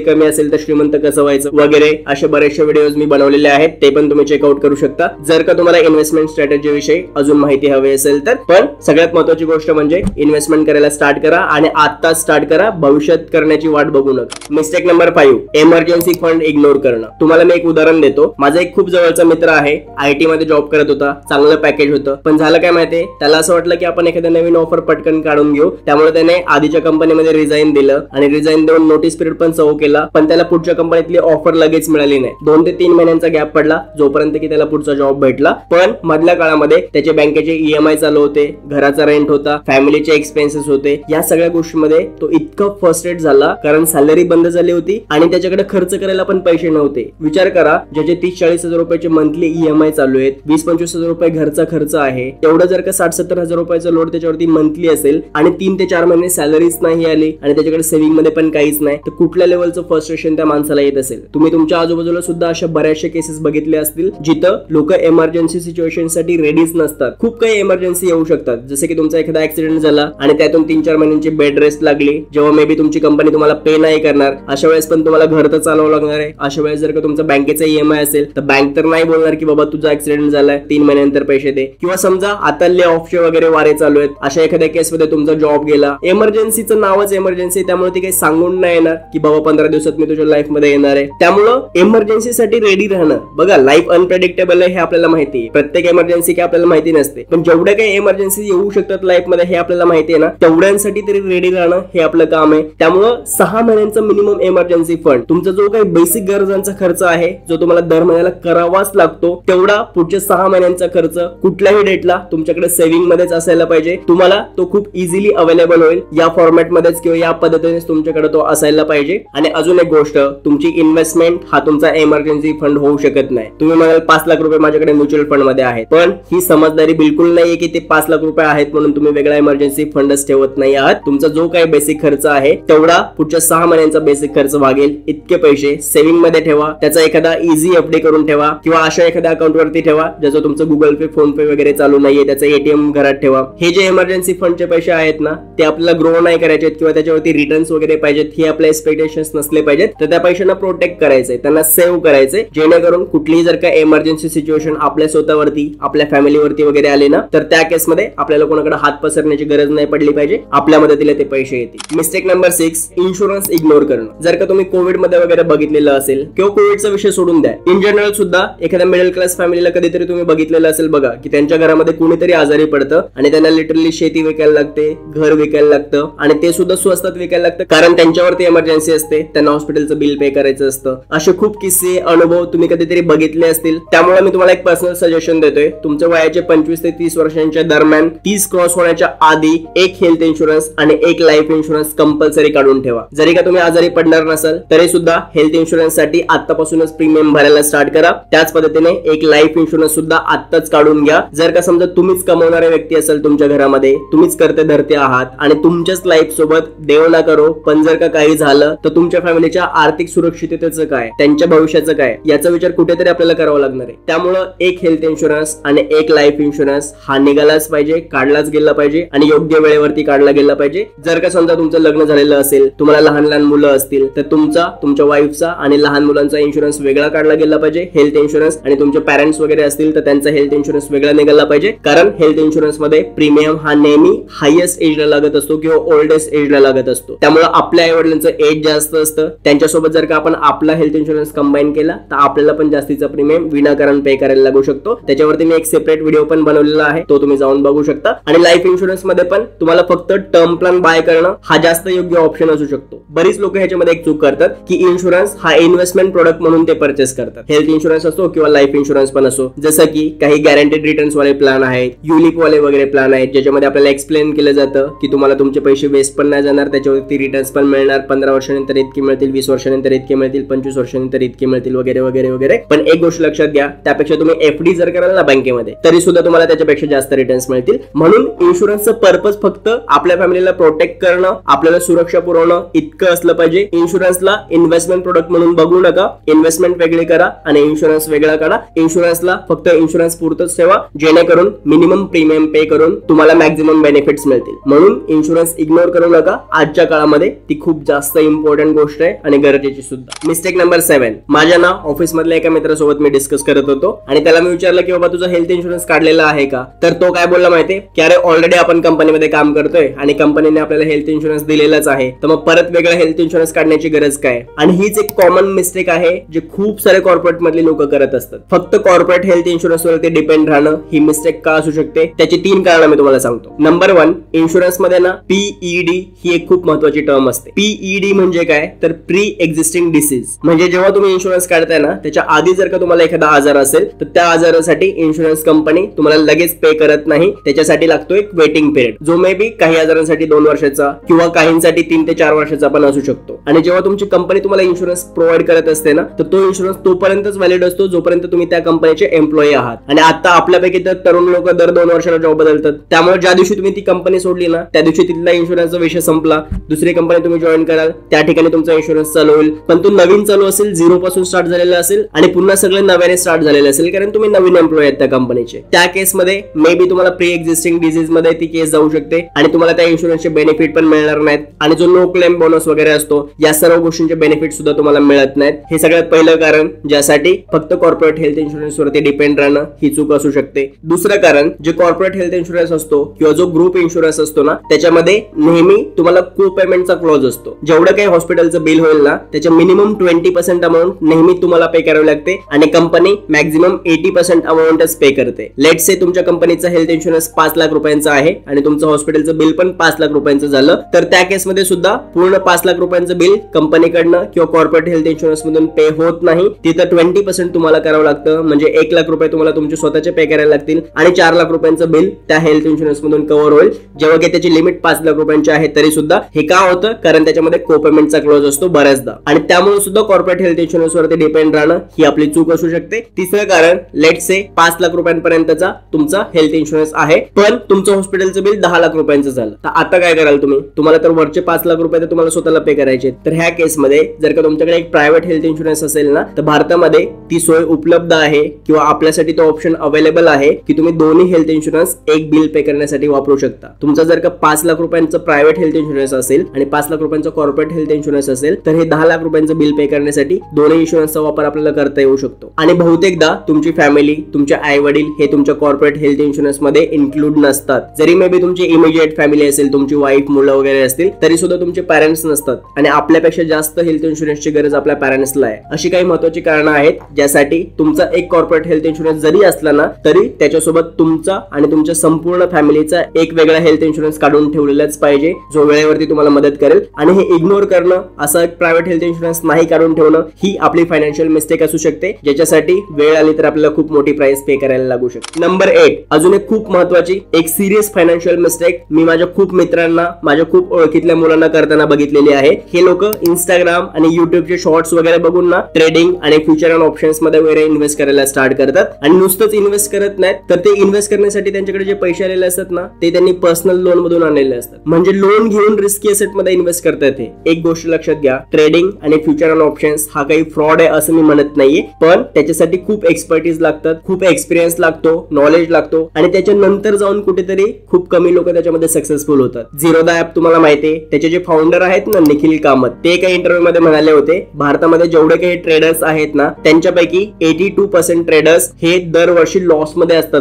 कमी असेल तर श्रीमंत कसं व्हायचं वगैरे असे बरेचसे व्हिडिओज मी बनवलेले आहेत, ते पण तुम्ही चेकआउट करू शकता जर का तुम्हाला इन्व्हेस्टमेंट स्ट्रॅटेजी विषयी अजून माहिती हवी असेल तर. पण सगळ्यात महत्त्वाची गोष्ट म्हणजे इन्व्हेस्टमेंट करायला स्टार्ट करा आणि आता स्टार्ट करा, भविष्यात करण्याची वाट बघू नका. Mistake number 5, emergency fund ignore करणं. तुम्हाला मी एक उदाहरण देतो. माझा एक खूप जवळचा मित्र आहे, आयटी मध्ये जॉब करत होता, चांगलं पॅकेज होतं, पण झालं काय माहितीये, त्याला असं वाटलं की आपण एखाद्या नवीन ऑफर पटकन काढून घेऊ. त्यामुळे त्याने आधीच्या कंपनीमध्ये रिझाईन दिलं आणि रिझाईन देऊन नोटीस पिरियड पण सर्व केला, पण त्याला पुढच्या कंपनीतली ऑफर लगेच मिळाली नाही. 2 ते 3 महिन्यांचा गॅप पडला जोपर्यंत की त्याला पुढचा जॉब भेटला. पण मधल्या काळामध्ये त्याचे बँकेचे ईएमआय चालू होते, घराचा रेंट होता, फॅमिलीचे एक्सपेन्सेस होते. या सगळ्या गोष्टींमध्ये तो इतका फ्रस्ट्रेट झाला कारण सॅलरी बंद झाली होती आणि त्याच्याकडे खर्च करायला पण पैसे नव्हते. विचार करा, ज्याचे 30-40 हजार रुपयाचे मंथली ईएमआय चालू आहेत, 20-25 हजार रुपये घरचा खर्च आहे, तेवढं जर का 60-70 हजार रुपयाचा लोड त्याच्यावरती मंथली असेल आणि 3 ते 4 महिने सॅलरीच नाही आली आणि त्याच्याकडे सेव्हिंग मध्ये पण काहीच नाही, तर कुठल्या लेवलचं फ्रस्ट्रेशन त्या माणसाला येत असेल. तुम्ही तुमच्या आजूबाजूला सुद्धा अशा बऱ्याचशा केसेस बघितले असतील जिथं लोक इमर्जन्सी सिच्युएशन साठी रेडीच नसतात. खूप काही इमर्जन्सी येऊ शकतात, जसे की तुमचा एखादा ऍक्सिडेंट झाला आणि त्यातून 3-4 महिन्यांची बेड रेस्ट लागली, जेव्हा मे बी तुमची कंपनी तुम्हाला पे नाही करणार, अशा वेळेस पण तुम्हाला घर तर चालवावं लागणार आहे. अशा वेळेस जर का तुमचा बँकेचा ईएमआय असेल तर बँक तर नाही बोलणार की बाबा तुझा ऍक्सिडेंट झालाय, 3 महिन्यानंतर पैसे दे. किंवा समजा आता ले ऑफचे वगैरे वारे चालू आहेत, अशा एखाद्या केसमध्ये तुमचा जॉब गेला, इमर्जन्सीचं नावच इमर्जन्सी, त्यामुळे ती काही सांगून नाही येणार की बाबा 15 दिवसात मी तुझ्या लाईफ मध्ये येणार आहे. त्यामुळं इमर्जन्सी साठी रेडी राहणं. बघा, लाईफ अनप्रेडिक्टेबल आहे हे आपल्याला माहिती आहे, प्रत्येक इमर्जन्सी काय आपल्याला माहिती नसते, पण जेवढ्या काही इमर्जन्सी येऊ शकतात लाईफ मध्ये हे आपल्याला माहिती आहे ना, तेवढ्यांसाठी तरी रेडी राहणं हे आपलं काम आहे. त्यामुळं 6 महिन्यांचा मिनिमम इमर्जन्सी फंड, तुमचा जो काही बेसिक गरजांचा खर्च आहे जो तुम्हाला दर महिन्याला करावाच लागतो, तेवढा पुढच्या 6 महिन्यांचा खर्च कुठल्याही डेटला तुमच्याकडे सेव्हिंग मध्येच असायला पाहिजे. तुम्हाला तो खूप इझिली अवेलेबल होईल, या फॉर्मॅट मध्येच किंवा या पद्धतीनेच तुमच्याकडे तो असायला पाहिजे. आणि अजून एक गोष्ट, तुमची इन्व्हेस्टमेंट हा तुमचा इमर्जन्सी फंड होऊ शकत नाही. तुम्ही म्हणाल 5 लाख रुपये माझ्याकडे म्युच्युअल फंड मध्ये आहेत, पण ही समजदारी बिलकुल नाहीये की ते 5 लाख रुपये आहेत म्हणून तुम्ही वेगळा इमर्जन्सी फंडच ठेवत नाही आहात. तुमचा जो काही बेसिक खर्च आहे तेवढा पुढच्या 6 महिन्यांचा बेसिक खर्च भागेल इतके पैसे सेव्हिंग मध्ये ठेवा. त्याचा एखादा इझी एफडी करून ठेवा किंवा अशा एखाद्या अकाउंट वरती ठेवा ज्याचं तुमचं गुगल पे, फोन पे वगैरे चालू नाहीये, त्याचं एटीएम घरात ठेवा. हे जे इमर्जन्सी फंडचे पैसे आहेत ना, ते आपल्याला ग्रो नाही करायचे किंवा त्याच्यावरती रिटर्न्स वगैरे पाहिजेत, हे आपले एक्सपेक्टेशन्स नसले पाहिजेत. तर त्या पैशांना प्रोटेक्ट करायचंय, त्यांना सेव्ह करायचंय, जेणेकरून कुठलीही जर का इमर्जन्सी सिच्युएशन आपल्या स्वतःवरती, आपल्या फॅमिलीवरती वगैरे आले ना, तर त्या केसमध्ये आपल्याला कोणाकडे हात पसरण्याची गरज नाही पडली पाहिजे, आपल्या मदतीला ते पैसे येतील. मिस्टेक नंबर 6, इन्शुरन्स इग्नोर करणं. जर का तुम्ही कोविड मध्ये वगैरे बघितलेलं असेल किंवा कोविडचा विषय सोडून द्या, इन जनरल सुद्धा एखाद्या मिडल क्लास फॅमिलीला कधीतरी तुम्ही बघितलेलं असेल बघा की त्यांच्या घरामध्ये कुणीतरी आजारी पडतं आणि त्यांना लिटरली शेती विकायला लागते, घर विकायला लागतं आणि ते सुद्धा स्वस्तात विकायला लागतं कारण त्यांच्यावरती इमर्जन्सी असते, त्यांना हॉस्पिटलचं बिल पे करायचं असतं. असे खूप किस्से, अनुभव तुम्ही कधीतरी बघितले असतील. त्यामुळे मी तुम्हाला एक पर्सनल सजेशन देतोय, तुमच्या वयाचे 25 ते 30 वर्षांच्या दरम्यान 30 क्रॉस होण्याच्या आधी एक हेल्थ इन्शुरन्स आणि एक लाईफ इन्शुरन्स कंपल्सरी काढून ठेवा. जरी का तुम्ही आजारी पडणार नसाल तरी सुद्धा हेल्थ इन्शुरन्स साठी आतापासूनच प्रीमियम भरायला स्टार्ट करा. त्याच पद्धतीने एक लाईफ इन्शुरन्स सुद्धा आत्ताच काढून घ्या. जर का समजा तुम्हीच कमवणारे व्यक्ती असाल तुमच्या घरामध्ये, तुम्हीच करते धरते आहात आणि तुमच्याच लाईफ सोबत देव ना करो, पण जर का काही झालं तर तुमच्या फॅमिलीच्या आर्थिक सुरक्षिततेचं काय, त्यांच्या भविष्याचं काय, याचा विचार कुठेतरी आपल्याला करावा लागणार आहे. त्यामुळं एक हेल्थ इन्शुरन्स आणि एक लाईफ इन्शुरन्स हा निघालाच पाहिजे, काढलाच गेला पाहिजे आणि योग्य वेळेवरती काढला गेला पाहिजे. जर का समजा तुमचं लग्न झालेलं असेल, तुम्हाला लहान लहान मुलं असतील, तर तुमच्या वाईफचा आणि लहान मुलांचा इन्शुरन्स वेगळा काढला गेला पाहिजे, हेल्थ इन्शुरन्स. आणि तुमचे पॅरेंट्स वगैरे असतील तर त्यांचा हेल्थ इन्शुरन्स वेगळा निघाला पाहिजे. कारण हेल्थ इन्शुरन्स मध्ये प्रीमियम हा नेहमी हायेस्ट एजला लागत असतो किंवा ओल्डेस्ट एजला लागत असतो. त्यामुळे आपल्या आई वडिलांचं एज जास्त असतं, त्यांच्यासोबत जर का आपण आपला हेल्थ इन्शुरन्स कंबाईन केला तर आपल्याला पण जास्तीचा प्रीमियम विनाकारण पे करायला लागू शकतो. त्याच्यावरती मी एक सेपरेट व्हिडिओ पण बनवलेला आहे, तो तुम्ही जाऊन बघू शकता. आणि लाईफ इन्शुरन्स मध्ये पण तुम्हाला फक्त टर्म प्लॅन बाय करणं हा जास्त योग्य ऑप्शन असू शकतो. बरीच लोक ह्याच्यामध्ये एक चूक करतात की इन्शुरन्स हा इन्व्हेस्टमेंट प्रोडक्ट म्हणून ते परचेस करतात. हेल्थ इन्शुरन्स असो किंवा लाईफ इन्शुरन्स पण असो, जसं की काही गॅरंटेड रिटर्न्स वाले प्लॅन आहेत, युनिक वाले वगैरे प्लॅन आहेत, ज्याच्यामध्ये आपल्याला एक्सप्लेन केलं जातं की तुम्हाला तुमचे पैसे वेस्ट पण नाही जाणार, त्याच्यावरती रिटर्न्स पण मिळणार, 15 वर्षानंतर इतके मिळतील, 20 वर्षानंतर इतके मिळतील, 25 वर्षानंतर इतके मिळतील वगैरे वगैरे वगैरे. पण एक गोष्ट लक्षात घ्या, त्यापेक्षा तुम्ही एफडी जर कराल ना बँकेमध्ये, तरी सुद्धा तुम्हाला त्याच्यापेक्षा जास्त रिटर्न्स मिळतील. म्हणून इन्शुरन्सचं पर्पज फक्त आपल्या फॅमिलीला प्रोटेक्ट करणं, आपल्याला सुरक्षा पुरवणं इतकं असलं पाहिजे. इन्शुरन्सला इन्व्हेस्टमेंट प्रोडक्ट म्हणून बघू नका. इन्व्हेस्टमेंट वेगळी करा आणि इन्शुरन्स वेगळा काढा. इन्शुरन्सला फक्त इन्शुरन्स पुरतच ठेवा, जेणेकरून मिनिमम प्रीमियम पे करून तुम्हाला मॅक्झिमम बेनिफिट्स मिळतील. म्हणून इन्शुरन्स इग्नोर करू नका. आजच्या काळामध्ये ती खूप जास्त इम्पॉर्टंट गोष्ट आहे आणि गरजेची सुद्धा. Mistake number 7. माझ्या ना ऑफिस मधल्या एका मित्रासोबत मी डिस्कस करत होतो आणि त्याला मी विचारलं की बाबा तुझा हेल्थ इन्शुरन्स काढलेला आहे का? तर तो काय बोलला माहितीये की अरे ऑलरेडी आपण कंपनीमध्ये काम करतोय आणि कंपनीने आपल्याला हेल्थ इन्शुरन्स दिलेलाच आहे, तर मग परत वेगळा हेल्थ इन्शुरन्स काढण्याची गरज काय? आणि हीच एक कॉमन मिस्टेक आहे जे खूप सारे कॉर्पोरेट मधले लोक करत असतात. फक्त कॉर्पोरेट हेल्थ इन्शुरन्स वरती डिपेंड राहणं ही मिस्टेक का असू शकते, त्याची 3 कारणं मी तुम्हाला सांगतो. नंबर 1, इन्शुरन्स मध्ये ना पीईडी ही एक खूप महत्वाची टर्म असते. पीईडी म्हणजे काय, तर प्री एक्झिस्टिंग डिसीज. म्हणजे जेव्हा तुम्ही इन्शुरन्स काढताय ना, त्याच्या आधी जर का तुम्हाला एखादा आजार असेल तर त्या आजारासाठी इन्शुरन्स कंपनी तुम्हाला लगेच पे करत नाही. त्याच्यासाठी लागतो एक वेटिंग पिरियड, जो मे बी काही आजारांसाठी 2 वर्षाचा किंवा काहींसाठी 3 ते 4 वर्षाचा पण असू शकतो. आणि जेव्हा तुमची कंपनी तुम्हाला इन्शुरन्स प्रोव्हाइड करत असते ना, तर तो इन्शुरन्स तोपर्यंतच व्हॅलिड असतो जोपर्यंत तुम्ही त्या कंपनीचे एम्प्लॉई आहात. आणि आता आपल्यापैकी तर तरुण लोक दर 2 वर्षाला जॉब बदलतात. त्यामुळे ज्या दिवशी तुम्ही ती कंपनी सोडली ना, त्या दिवशी तिथला इन्शुरन्सचा विषय संपला. दुसरी कंपनी तुम्ही जॉईन कराल, त्या ठिकाणी तुमचा इन्शुरन्स चालू होईल. पण तो नवीन चालू असेल, 0 पासून स्टार्ट झालेला असेल आणि पुन्हा सगळं नव्याने स्टार्ट झालेलं असेल, कारण तुम्ही नवीन एम्प्लॉई आहेत त्या कंपनीचे. त्या केसमध्ये मे बी तुम्हाला प्री एक्झिस्टिंग डिसीज मध्ये ती केस जाऊ शकते आणि तुम्हाला त्या इन्शुरन्सचे बेनिफिट पण मिळणार नाहीत. आणि जो नो क्लेम बोनस वगैरे असतो, या सर्व गोष्टींचे बेनिफिट सुद्धा तुम्हाला मिळत नाहीत. हे सगळ्यात पहिलं कारण ज्यासाठी फक्त कॉर्पोरेट हेल्थ इन्शुरन्स वरती डिपेंड राहणं ही चूक असू शकते. दुसरं कारण, जे कॉर्पोरेट हेल्थ इन्शुरन्स असतो किंवा जो ग्रुप इन्शुरन्स असतो ना, त्याच्यामध्ये नेहमी तुम्हाला को पेमेंटचा क्लॉज असतो. जेवढं काही हॉस्पिटलचं बिल होईल ना, त्याच्या मिनिमम 20% अमाऊंट नेहमी तुम्हाला पे करावी लागते आणि कंपनी मॅक्झिमम 80% अमाऊंटच पे करते. लेट्स से तुमच्या कंपनीचा हेल्थ इन्शुरन्स 5 लाख रुपयांचा आहे आणि तुमचं हॉस्पिटलचं बिल पण 5 लाख रुपयांचं झालं, तर त्या केसमध्ये सुद्धा पूर्ण 5 लाख रुपयांचं बिल कंपनीकडनं किंवा कॉर्पोरेट हेल्थ इन्शुरन्स मधून पे होत नाही. तिथं 20% तुम्हाला करावं लागतं. म्हणजे 1 लाख रुपये तुम्हाला तुमचे स्वतःचे पे करायला लागतील आणि 4 लाख रुपयांचं बिल त्या हेल्थ इन्शुरन्स मधून कव्हर होईल. जेव्हा की त्याची लिमिट 5 लाख रुपयांची आहे तरी सुद्धा. हे का होतं, कारण त्याच्यामध्ये को पेमेंटचा क्लॉज असतो बऱ्याचदा आणि त्यामुळे सुद्धा कॉर्पोरेट हेल्थ इन्शुरन्स वरती डिपेंड राहणं ही आपली चूक असू शकते. तिसरं कारण, लेट्स से 5 लाख रुपयांपर्यंतचा तुमचा हेल्थ इन्शुरन्स आहे पण तुमचं हॉस्पिटलचं बिल 10 लाख रुपयांचं झालं, तर आता काय कराल तुम्ही? तुम्हाला तर वरचे 5 लाख रुपये तर तुम्हाला स्वतःला पे करायचे. तर ह्या केसमध्ये जर का तुमच्याकडे एक प्रायव्हेट हेल्थ इन्शुरन्स असेल ना, तर भारतामध्ये ती सोय उपलब्ध आहे किंवा आपल्यासाठी तो ऑप्शन अवेलेबल आहे की तुम्ही दोन्ही हेल्थ इन्शुरन्स एक बिल पे करण्यासाठी वापरू शकता. तुमचा जर का 5 लाख रुपयांचं प्रायव्हेट हेल्थ इन्शुरन्स असेल आणि 5 लाख रुपयांचं कॉर्पोरेट हेल्थ इन्शुरन्स असेल, तर हे 10 लाख रुपयांचं बिल पे करण्यासाठी दोन्ही इन्शुरन्सचा वापर आपल्याला करता येऊ शकतो. आणि बहुतेकदा तुमची फॅमिली, तुमचे आई वडील हे तुमच्या कॉर्पोरेट हेल्थ इन्शुरन्स मध्ये इन्क्लूड नसतात. जरी मे बी तुमची इमिजिएट फॅमिली असेल, तुमची वाईफ, मुलं वगैरे असतील, तरी सुद्धा तुमचे पॅरेंट्स नसतात आणि आपल्यापेक्षा जास्त हेल्थ इन्शुरन्सची गरज आपल्या पॅरेंट्सला आहे. अशी काही महत्वाची कारणं आहेत ज्यासाठी तुमचा एक कॉर्पोरेट हेल्थ इन्शुरन्स जरी असला ना, तरी त्याच्यासोबत तुमचा आणि तुमच्या संपूर्ण फॅमिलीचा एक वेगळा हेल्थ इन्शुरन्स काढून ठेवलेलाच पाहिजे, जो वेळेवरती तुम्हाला मदत करेल. आणि हे इग्नोर करणं, असं एक प्रायव्हेट हेल्थ इन्शुरन्स नाही काढून ठेवणं, ही आपली फायनान्शियल मिस्टेक असू शकते, ज्याच्यासाठी वेळ आली तर आपल्याला खूप मोठी प्राइस पे करायला लागू शकते. नंबर 8, अजून एक खूप महत्वाची, एक सिरियस फायनान्शियल मिस्टेक मी माझ्या खूप मित्रांना, माझ्या खूप ओळखीतल्या मुलांना करताना बघितलेली आहे. हे लोक इंस्टाग्राम आणि युट्यूबचे शॉर्ट्स वगैरे बघून ना ट्रेडिंग आणि फ्युचर अँड ऑप्शन्स मध्ये वगैरे इन्व्हेस्ट करायला स्टार्ट करतात. आणि नुसतंच इन्व्हेस्ट करत नाहीत, तर ते इन्व्हेस्ट करण्यासाठी त्यांच्याकडे जे पैसे आलेले असतात ना, ते त्यांनी पर्सनल लोन मधून आणलेले असतात. म्हणजे लोन घेऊन रिस्की असेट मध्ये इन्व्हेस्ट करता येते. एक गोष्ट लक्षात घ्या, ट्रेडिंग आणि फ्युचर अँड ऑप्शन्स हा काही फ्रॉड आहे असं मी म्हणत नाहीये, पण त्याच्यासाठी खूप एक्सपर्टीज लागतात, खूप एक्सपिरियन्स लागतो, नॉलेज लागतो आणि त्याच्यानंतर जाऊन कुठेतरी खूप कमी लोक त्याच्यामध्ये सक्सेसफुल होतात. झिरोदा ऍप तुम्हाला माहिती आहे, त्याचे जे फाउंडर आहेत ना निखिल कामत, ते काही इंटरव्ह्यू मध्ये म्हणाले होते भारतामध्ये जेवढे काही ट्रेडर्स आहेत ना त्यांच्यापैकी 82% ट्रेडर्स हे दरवर्षी लॉस मध्ये असतात.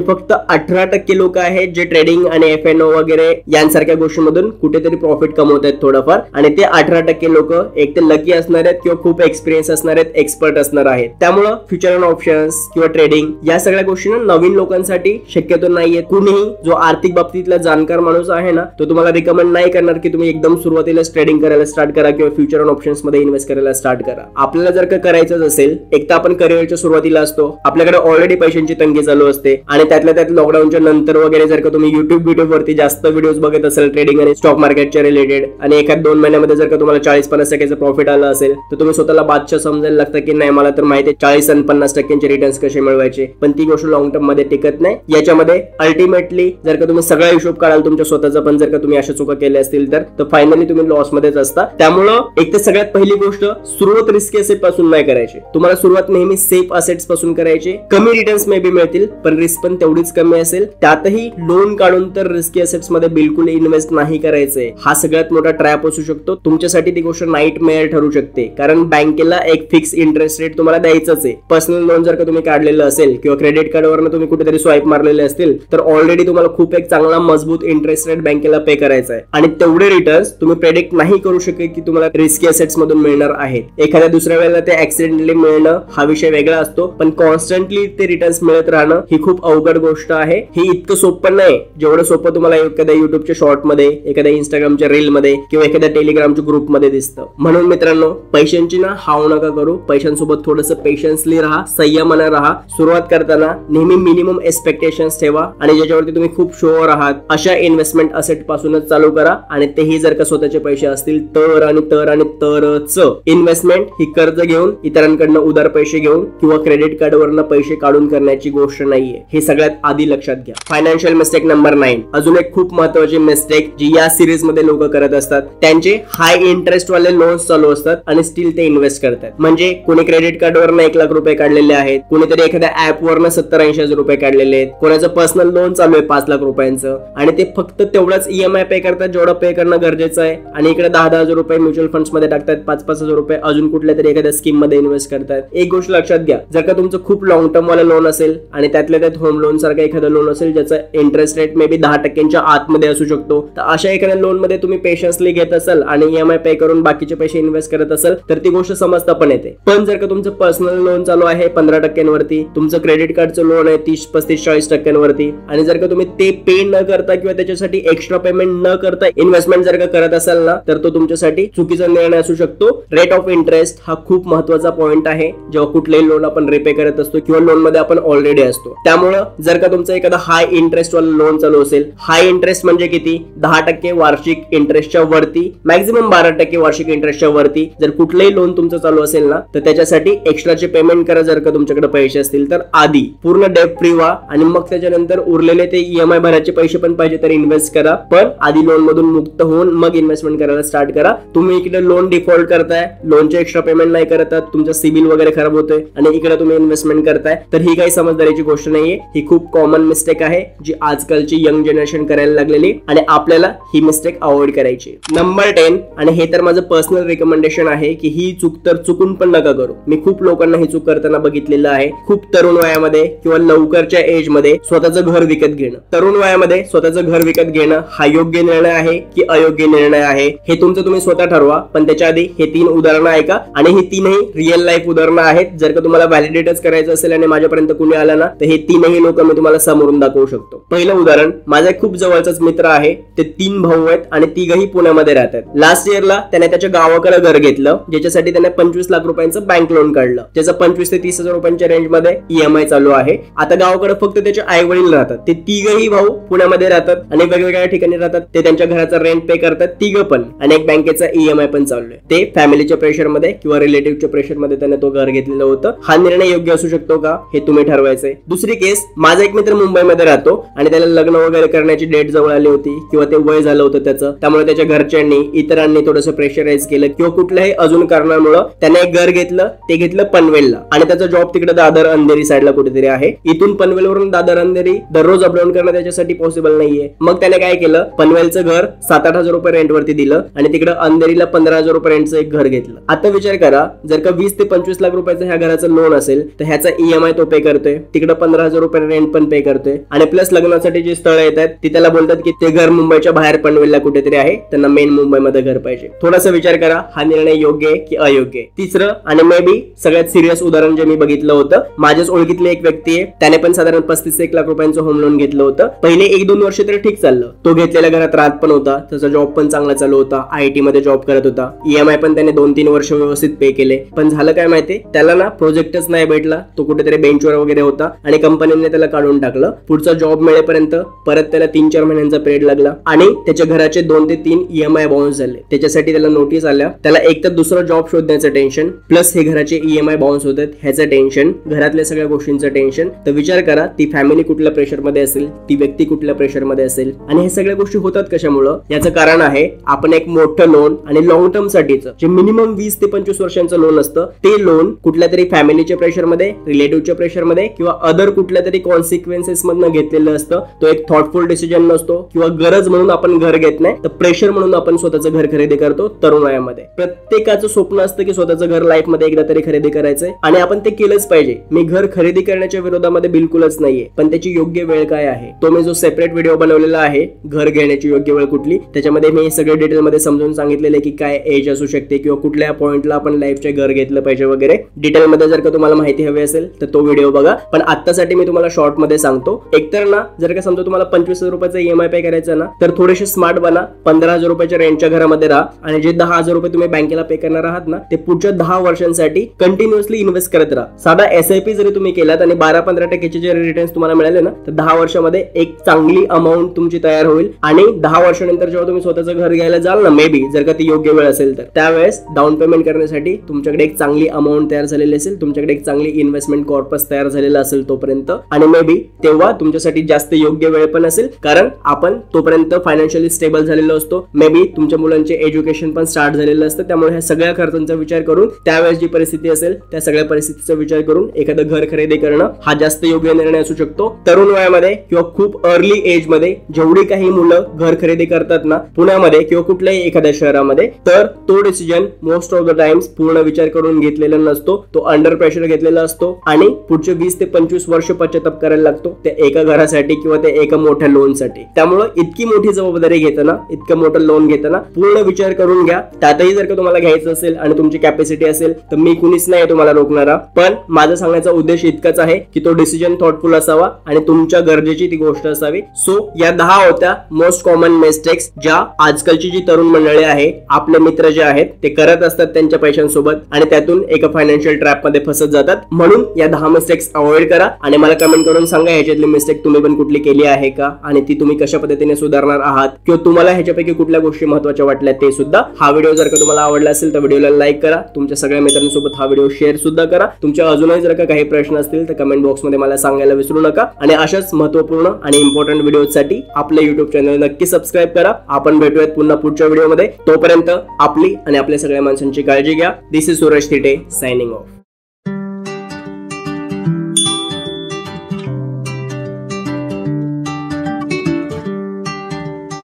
फक्त 18% लोक आहेत जे ट्रेडिंग आणि F&O वगैरे यांसारख्या गोष्टींमधून कुठेतरी प्रॉफिट कमवत आहेत थोडंफार, आणि ते 18% लोक एक तर लकी असणार आहेत किंवा खूप एक्सपिरियन्स असणार आहेत, एक्सपर्ट असणार आहेत. त्यामुळे फ्युचर अँड ऑप्शन्स किंवा ट्रेडिंग या सगळ्या गोष्टींना नवीन लोकांसाठी शक्यतो नाहीये. कुणीही जो आर्थिक बाबतीतला जाणकार माणूस आहे ना तो तुम्हाला रिकमेंड नाही करणार की तुम्ही एकदम सुरुवातीला ट्रेडिंग करायला स्टार्ट करा किंवा फ्युचर अँड ऑप्शन्स मध्ये इन्व्हेस्ट करायला स्टार्ट करा. आपल्याला जर का करायचं असेल, एक तर आपण करिअरच्या सुरुवातीला असतो, आपल्याकडे ऑलरेडी पैशांची तंगी चालू असते आणि त्यातल्या त्यात लॉकडाऊनच्या नंतर वगैरे जर का तुम्ही युट्यूब वरती जास्त व्हिडिओज बघत असेल ट्रेडिंग आणि स्टॉक मार्केटच्या रिलेटेड आणि एखाद 2 महिन्यामध्ये जर का तुम्हाला 40-50% प्रॉफिट आला असेल तर तुम्ही स्वतःला बादशाह समजायला लागतं की नाही मला तर माहिती आहे 40 आणि 50% रिटर्न्स कसे मिळवायचे, पण ती गोष्ट लॉंग टर्म मध्ये टिकत नाही. याच्यामध्ये अल्टिमेटली जर का तुम्ही सगळा हिशोब काढाल तुमच्या स्वतःचा, पण जर का तुम्ही अशा चुका केल्या असतील तर फायनली तुम्ही लॉस मध्येच असता. त्यामुळं एक तर सगळ्यात पहिली गोष्ट, सुरुवात रिस्की असेट पासून नाही करायची. तुम्हाला सुरुवात नेहमी सेफ असेट्स पासून करायची. कमी रिटर्न्स मे बी मिळतील पण रिस्क पण तेवढीच कमी असेल. त्यातही लोन काढून तर रिस्की असेट्स मध्ये बिलकुल इन्व्हेस्ट नाही करायचंय. हा सगळ्यात मोठा ट्रॅप असू शकतो तुमच्यासाठी. ती गोष्ट नाईटमेअर ठरू शकते, कारण बँकेला एक फिक्स इंटरेस्ट रेट तुम्हाला द्यायचंच आहे. पर्सनल लोन जर का तुम्ही काढलेलं असेल किंवा क्रेडिट कार्डवरनं तुम्ही कुठेतरी स्वाईप मारलेले असतील तर ऑलरेडी तुम्हाला खूप एक चांगला मजबूत इंटरेस्ट रेट बँकेला पे करायचा आहे आणि तेवढे रिटर्न्स तुम्ही प्रेडिक्ट नाही करू शकत की तुम्हाला रिस्की असेट्स मधून मिळणार आहेत. एखाद्या दुसऱ्या वेळेला ते ऍक्सिडेंटली मिळणं हा विषय वेगळा असतो, पण कॉन्स्टंटली ते रिटर्न्स मिळत राहणं ही खूप अवघड गोष्ट आहे. ही इतकं सोपं नाही जेवढं सोपं तुम्हाला एखाद्या युट्यूबच्या शॉर्ट मध्ये, एखाद्या इंस्टाग्रामच्या रील मध्ये किंवा एखाद्या टेलिग्रामच्या ग्रुप मध्ये दिसतं. म्हणून मित्रांनो, पैशांची ना हाव नका करू. पैशांसोबत थोडंसं पेशन्सली राहा, संयमाने राहा. सुरुवात करताना नेहमी मिनिमम एक्सपेक्टेशन्स ठेवा आणि ज्याच्यावरती तुम्ही खूप शुअर आहात अशा इन्व्हेस्टमेंट असेट पासूनच चालू करा. आणि तेही जर का स्वतःचे पैसे असतील तर आणि तरच. इन्व्हेस्टमेंट ही कर्ज घेऊन, इतरांकडनं उधार पैसे घेऊन किंवा क्रेडिट कार्डवरनं पैसे काढून करण्याची गोष्ट नाहीये. हे सगळ्यात आधी लक्षात घ्या. फायनान्शियल मिस्टेक नंबर 9, अजून एक खूप महत्वाची मिस्टेक जी या सिरीज मध्ये लोक करत असतात. त्यांचे हाय इंटरेस्ट वाले लोन्स चालू असतात आणि स्टील ते इन्व्हेस्ट करतात. म्हणजे कोणी क्रेडिट कार्डवरनं 1 लाख रुपये काढलेले आहेत, कोणीतरी एखाद्या ऍप वरनं 70-80 हजार रुपये काढलेले आहेत, कोणाचं पर्सनल लोन चालू आहे 5 लाख रुपयांचं आणि ते फक्त तेवढाच EMI पे करतात जेवढं पे करणं गरजेचं आहे आणि इकडे 10-10 हजार रुपये म्युच्युअल फंड्स मध्ये टाकतात, 5-5 हजार रुपये अजून कुठल्या तरी एखाद्या स्कीम मध्ये इन्व्हेस्ट करतात. एक गोष्ट लक्षात घ्या, जर का तुमचं खूप लॉंग टर्म वाला लोन असेल आणि त्यातल्या त्यात होम लोन सारखा एखादा लोन असेल ज्याचा इंटरेस्ट रेट मे बी 10% आतमध्ये असू शकतो, तर अशा एखाद्या लोन मध्ये तुम्ही पेशन्सली घेत असाल आणि EMI पे करून बाकीचे पैसे इन्व्हेस्ट करत असाल तर ती गोष्ट समजता पण येते. पण जर का तुमचं पर्सनल लोन चालू आहे 15% वरती, तुमचं क्रेडिट कार्डचं लोन आहे 30-35-40% वरती आणि जर का तुम्ही ते पे न करता किंवा त्याच्यासाठी एक्स्ट्रा पेमेंट न करता इन्व्हेस्टमेंट जर का करत असाल ना तर तो तुमच्यासाठी चुकीचा निर्णय असू शकतो. रेट ऑफ इंटरेस्ट हा खूप महत्वाचा पॉइंट आहे जेव्हा कुठलेही लोन आपण रिपे करत असतो किंवा लोन मध्ये आपण ऑलरेडी असतो. त्यामुळे जर का तुमचं एखादा हाय इंटरेस्ट वाला लोन चालू असेल, हाय इंटरेस्ट म्हणजे किती, 10% वार्षिक इंटरेस्टच्या वरती, मॅक्झिमम 12% वार्षिक इंटरेस्टच्या वरती जर कुठलंही लोन तुमचं चालू असेल ना तर त्याच्यासाठी एक्स्ट्राचे पेमेंट करा. जर का तुमच्याकडे पैसे असतील तर आधी पूर्ण डेट फ्री व्हा आणि मग त्याच्यानंतर उरलेले ते EMI भरायचे पैसे पण पाहिजे तर इन्व्हेस्ट करा, पण आधी लोन मधून मुक्त होऊन मग इन्व्हेस्टमेंट करायला स्टार्ट करा. तुम्ही इकडे लोन डिफॉल्ट करताय, लोनचे एक्स्ट्रा पेमेंट नाही करतात, तुमचा सिबिल वगैरे खराब होतोय आणि इकडे तुम्ही इन्व्हेस्टमेंट करताय, तर ही काही समजदारीची गोष्ट नाहीये. ही खूप कॉमन मिस्टेक आहे जी आजकालची यंग जनरेशन करायला लागलेली आणि आपल्याला ही मिस्टेक अवॉइड करायची. नंबर 10, आणि हे तर माझं पर्सनल रिकमेंडेशन आहे की ही चूक तर चुकून पण नका करू. मी खूप लोकांना ही चूक करताना बघितलेलं आहे. खूप तरुण वयामध्ये किंवा लवकरच्या एज मध्ये स्वतःचं घर विकत घेणं. तरुण वयामध्ये स्वतःचं घर विकत घेणं हा योग्य निर्णय आहे की अयोग्य निर्णय आहे हे तुमचं तुम्ही स्वतः ठरवा. पण त्याच्या आधी हे 3 उदाहरणं ऐका आणि ही 3ही रिअल लाईफ उदाहरणं आहेत. जर का तुम्हाला व्हॅलिडेटच करायचं असेल आणि माझ्यापर्यंत कुणी आलं ना तर हे 3ही लोक मी तुम्हाला समोरून दाखवू शकतो. पहिलं उदाहरण, माझा खूप जवळचाच मित्र आहे. ते 3 भाऊ आहेत आणि तिघही पुण्यामध्ये राहतात. लास्ट इयरला त्याने त्याच्या गावाकडे घर घेतलं ज्याच्यासाठी त्याने 25 लाख रुपयांचं बँक लोन काढलं, ज्याचं 25 ते 30 हजार रुपयांच्या रेंज मध्ये EMI चालू आहे. आता गावाकडे फक्त त्याचे आई वडील राहतात. ते तिघही भाऊ पुण्यामध्ये राहतात आणि वेगवेगळ्या ठिकाणी राहतात. ते त्यांच्या घराचा रेंट पे करतात तिघ पण, आणि एक बँकेचा EMI पण चालू आहे. ते फॅमिलीच्या प्रेशर मध्ये किंवा रिलेटिव्हच्या प्रेशर मध्ये त्याने तो घर घेतलेलं होतं. हा निर्णय योग्य असू शकतो का हे तुम्ही ठरवायचंय. दुसरी केस, माझा एक मित्र मुंबईमध्ये राहतो आणि त्याला लग्न वगैरे करण्याची डेट जवळ आली होती किंवा ते वय झालं होतं त्याचं, त्यामुळे त्याच्या घरच्यांनी इतरांनी थोडंसं प्रेशराईज केलं किंवा कुठल्याही अजून कारणामुळे त्याने एक घर घेतलं, ते घेतलं पनवेलला आणि त्याचा जॉब तिकडे दादर अंधेरी साईडला कुठेतरी आहे. इथून पनवेलवरून दादर अंधेरी दररोज अपडाऊन करणं त्याच्यासाठी पॉसिबल नाहीये. मग त्याने काय केलं, पनवेलचं घर 7-8 हजार रुपये रेंटवरती दिलं आणि तिकडे अंधेरीला 15 हजार रुपये रेंटचं एक घर घेतलं. आता विचार करा, जर का 20 ते 25 लाख रुपयाचं ह्या घराचं लोन असेल तर ह्याचा EMI तो पे करतोय, तिकडे 15 हजार रुपये रेंट पण पे करतोय आणि प्लस लग्नासाठी जी स्थळं येतात ती त्याला बोलतात की ते घर मुंबईच्या बाहेर पनवेलला कुठेतरी आहे, त्यांना मेन मुंबईमध्ये घर पाहिजे. थोडासा विचार करा, हा निर्णय योग्य आहे की अयोग्य आहे. तिसरं आणि मे बी सगळ्यात सिरियस उदाहरण जे मी बघितलं होतं, माझ्याच ओळखीतली एक व्यक्ती आहे, त्याने पण साधारण 35-1 लाख रुपयांचं होम लोन घेतलं होतं. पहिले 1-2 वर्ष तरी ठीक चाललं, तो घेतलेल्या घरात राहत पण होता, त्याचा जॉब पण चांगला चालू होता, IT मध्ये जॉब करत होता, EMI पण त्याने 2-3 वर्ष व्यवस्थित पे केले. पण झालं काय माहिती, त्याला ना प्रोजेक्टच नाही भेटला, तो कुठेतरी बेंचवर वगैरे होता आणि कंपनीने त्याला काढून टाकलं. पुढचा जॉब मिळेपर्यंत परत त्याला 3-4 महिन्यांचा पिरियड लागला आणि त्याच्या घराचे 2 ते 3 EMI बाउन्स झाले. त्याच्यासाठी त्याला नोटीस आल्या. त्याला एक तर दुसरं जॉब शोधण्याचं टेन्शन, प्लस हे घराचे EMI बाउन्स होतात ह्याचं टेन्शन, घरातल्या सगळ्या गोष्टींचं टेन्शन. तर विचार करा, ती फॅमिली कुठल्या प्रेशर मध्ये असेल, ती व्यक्ती कुठल्या प्रेशर मध्ये असेल आणि हे सगळ्या गोष्टी होतात कशामुळं. याचं कारण आहे, आपण एक मोठं लोन आणि लॉंग टर्म साठीचं जे मिनिमम 20 ते 25 वर्षांचं लोन असतं, ते लोन कुठल्या तरी फॅमिलीच्या प्रेशर मध्ये, रिलेटिव्हच्या प्रेशर मध्ये किंवा अदर कुठल्या तरी कॉन्सिक्वेन्सेस मधनं घेतलेलं असतं. तो एक थॉटफुल डिसिजन नसतो किंवा गरज म्हणून आपण घर घेत नाही, तर प्रेशर म्हणून आपण स्वतःचं घर खरेदी करतो. तरुण वयामध्ये प्रत्येकाचं स्वप्न असतं की स्वतःचं घर लाईफ मध्ये एकदा तरी खरेदी करायचंय आणि आपण ते केलंच पाहिजे. मी घर खरेदी करण्याच्या विरोधामध्ये बिलकुलच नाहीये, पण त्याची योग्य वेळ काय आहे, तो मी जो सेपरेट व्हिडिओ बनवलेला आहे, घर घेण्याची योग्य वेळ कुठली, त्याच्यामध्ये मी सगळे डिटेल मध्ये समजून सांगितलेले की काय एज असू शकते किंवा कुठल्या पॉइंटला आपण लाईफचे घर घेतलं पाहिजे वगैरे. डिटेल मध्ये जर का तुम्हाला माहिती हवी असेल तर तो व्हिडिओ बघा. पण आतासाठी मी तुम्हाला शॉर्ट मध्ये सांगतो, एकतर ना जर का समजा तुम्हाला 25,000 रुपयाचा EMI पे करायचा ना, तर थोडेसे स्मार्ट बना, 15 हजार रुपयाच्या रेंटच्या घरामध्ये राहा आणि जे 10 हजार रुपये तुम्ही बँकेला पे करणार आहात ना, ते पुढच्या 10 वर्षांसाठी कंटिन्युअसली इन्व्हेस्ट करत राहा. साधा SIP जरी तुम्ही केलात आणि 12-15% जे रिटर्न्स तुम्हाला मिळाले ना, तर 10 वर्षामध्ये एक चांगली अमाऊंट तुमची तयार होईल आणि 10 वर्षानंतर जेव्हा तुम्ही स्वतःचं घर घ्यायला जाल ना, मे बी जर का ती योग्य वेळ असेल तर त्यावेळेस डाऊन पेमेंट करण्यासाठी तुमच्याकडे एक चांगली अमाऊंट तयार झालेली असेल, तुमच्याकडे एक चांगली इन्व्हेस्टमेंट कॉर्पस तयार झालेला असेल तोपर्यंत, आणि मे बी तेव्हा तुमच्यासाठी जास्त योग्य वेळ पण असेल, कारण आपण तोपर्यंत फायनान्शियली स्टेबल झालेलो असतो. मे बी तुमच्या मुलांचे एज्युकेशन पण स्टार्ट झालेलं असतं. त्यामुळे ह्या सगळ्या खर्चांचा विचार करून, त्यावेळेस जी परिस्थिती असेल त्या सगळ्या परिस्थितीचा विचार करून एखादं घर खरेदी करणं हा जास्त योग्य निर्णय असू शकतो. तरुण वयामध्ये किंवा खूप अर्ली एज मध्ये जेवढी काही मुलं घर खरेदी करतात ना पुण्यामध्ये किंवा कुठल्याही एखाद्या शहरामध्ये, तर तो decision most of the times पूर्ण विचार करून घेतलेला नसतो, तो अंडर प्रेशर घेतलेला असतो आणि पुढचे 20 ते 25 वर्ष पश्चाताप करायला लागतो त्या एका घरासाठी किंवा त्या एका मोठ्या लोन साठी. त्यामुळे इतकी मोठी जबाबदारी घेताना, इतकं मोठं लोन घेताना पूर्ण विचार करून घ्या. त्यातही जर का तुम्हाला घ्यायचं असेल आणि तुमची कॅपॅसिटी असेल तर मी कुणीच नाही तुम्हाला रोखणारा, पण माझा सांगण्याचा उद्देश इतकाच आहे की तो डिसिजन थॉटफुल असावा आणि तुमच्या गरजेची ती गोष्ट असावी. सो या 10 होत्या मोस्ट कॉमन मिस्टेक्स ज्या आजकालची जी तरुण मंडळी आहे, आपले मित्र जे आहेत ते करत असतात त्यांच्या पैशांसोबत आणि त्यातून एका फायनान्शियल ट्रॅप मध्ये फसत जातात. म्हणून या 10 मिस्टेक्स अवॉइड करा आणि मला कमेंट करून सांगा ह्याच्यातली मिस्टेक तुम्ही पण कुठली केली आहे का आणि ती तुम्ही कशा पद्धतीने सुधारणार आहात किंवा तुम्हाला ह्याच्यापैकी कुठल्या गोष्टी महत्त्वाच्या वाटल्या ते सुद्धा. हा व्हिडिओ जर का तुम्हाला आवडला असेल तर व्हिडिओला लाईक करा, तुमच्या सगळ्या मित्रांसोबत हा व्हिडिओ शेअर सुद्धा करा. तुमच्या अजूनही जर का काही प्रश्न असतील तर कमेंट बॉक्स मध्ये मला सांगायला विसरू नका आणि अशाच महत्त्वपूर्ण आणि इम्पॉर्टंट व्हिडिओसाठी आपल्या YouTube चॅनल नक्की सबस्क्राईब करा. आपण भेटूयात पुन्हा पुढच्या व्हिडिओमध्ये. तोपर्यंत आपली आणि आपल्या सगळ्या माणसांची काळजी घ्या. This is Suraj Thite signing of.